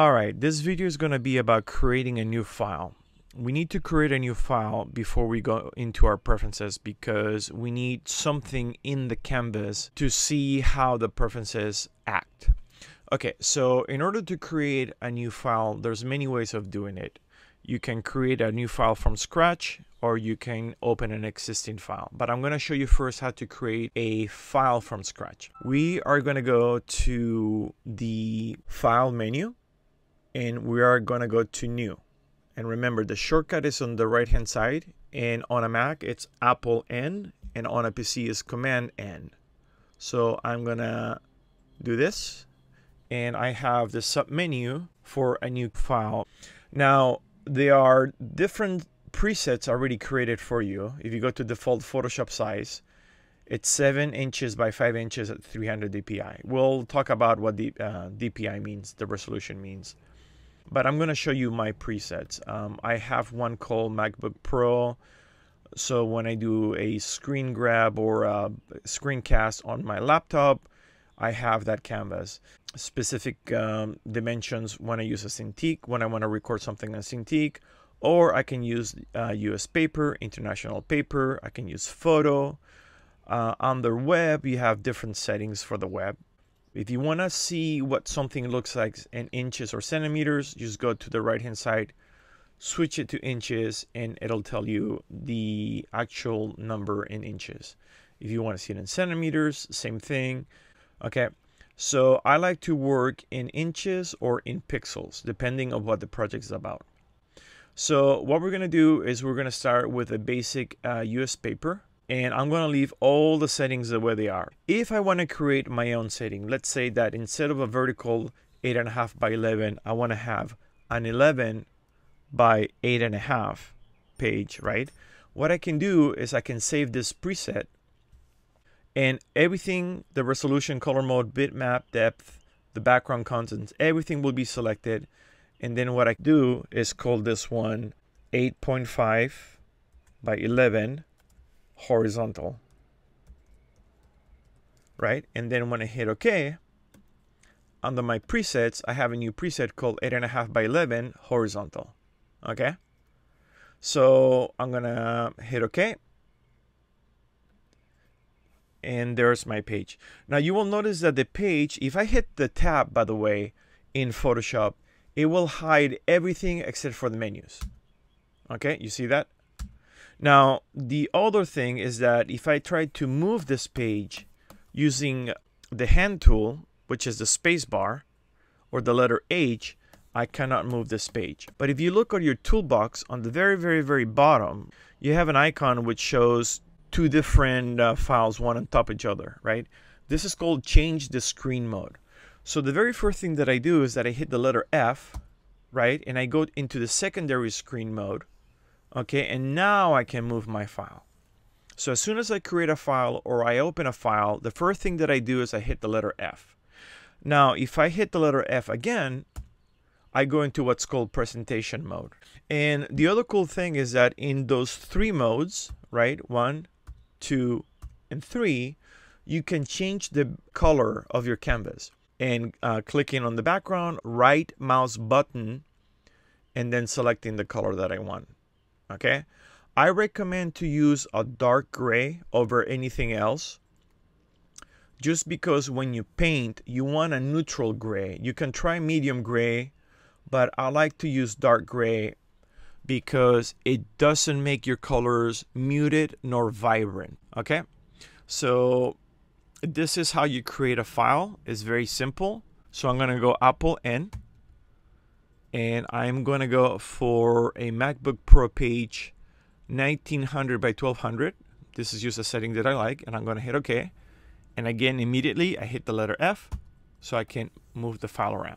All right, this video is going to be about creating a new file. We need to create a new file before we go into our preferences because we need something in the canvas to see how the preferences act. Okay, so in order to create a new file, there's many ways of doing it. You can create a new file from scratch, or you can open an existing file. But I'm going to show you first how to create a file from scratch. We are going to go to the File menu, and we are going to go to New. And remember, the shortcut is on the right-hand side, and on a Mac, it's Apple N, and on a PC is Command N. So I'm going to do this, and I have the submenu for a new file. Now, there are different presets already created for you. If you go to default Photoshop size, it's 7 inches by 5 inches at 300 dpi. We'll talk about what the dpi means, the resolution means. But I'm going to show you my presets. I have one called MacBook Pro. So when I do a screen grab or a screencast on my laptop, I have that canvas. Specific dimensions when I use a Cintiq, when I want to record something on Cintiq, or I can use US paper, international paper, I can use photo. On the web, you have different settings for the web. If you want to see what something looks like in inches or centimeters, just go to the right hand side, switch it to inches, and it'll tell you the actual number in inches. If you want to see it in centimeters, same thing. Okay, so I like to work in inches or in pixels, depending on what the project is about. So what we're going to do is we're going to start with a basic US paper, and I'm going to leave all the settings the way they are. If I want to create my own setting, let's say that instead of a vertical 8.5 by 11, I want to have an 11 by 8.5 page, right? What I can do is I can save this preset, and everything, the resolution, color mode, bitmap, depth, the background contents, everything will be selected. And then what I do is call this one 8.5 by 11 horizontal, right? And then when I hit OK, under my presets, I have a new preset called 8.5 by 11 horizontal. Okay, so I'm gonna hit OK. And there's my page. Now you will notice that the page, if I hit the tab, by the way, in Photoshop, it will hide everything except for the menus. Okay, you see that? Now, the other thing is that if I try to move this page using the hand tool, which is the space bar, or the letter H, I cannot move this page. But if you look at your toolbox on the very bottom, you have an icon which shows two different files, one on top of each other, right? This is called change the screen mode. So the very first thing that I do is that I hit the letter F, right? And I go into the secondary screen mode, okay? And now I can move my file. So as soon as I create a file or I open a file, the first thing that I do is I hit the letter F. Now, if I hit the letter F again, I go into what's called presentation mode. And the other cool thing is that in those three modes, right? 1, 2, and 3, you can change the color of your canvas. And clicking on the background, right mouse button, and then selecting the color that I want. Okay, I recommend to use a dark gray over anything else, just because when you paint, you want a neutral gray. You can try medium gray, but I like to use dark gray because it doesn't make your colors muted nor vibrant. Okay, so this is how you create a file. It's very simple. So I'm going to go Apple N, and I'm going to go for a MacBook Pro page 1900 by 1200. This is just a setting that I like, and I'm going to hit OK. And again, immediately I hit the letter F so I can move the file around.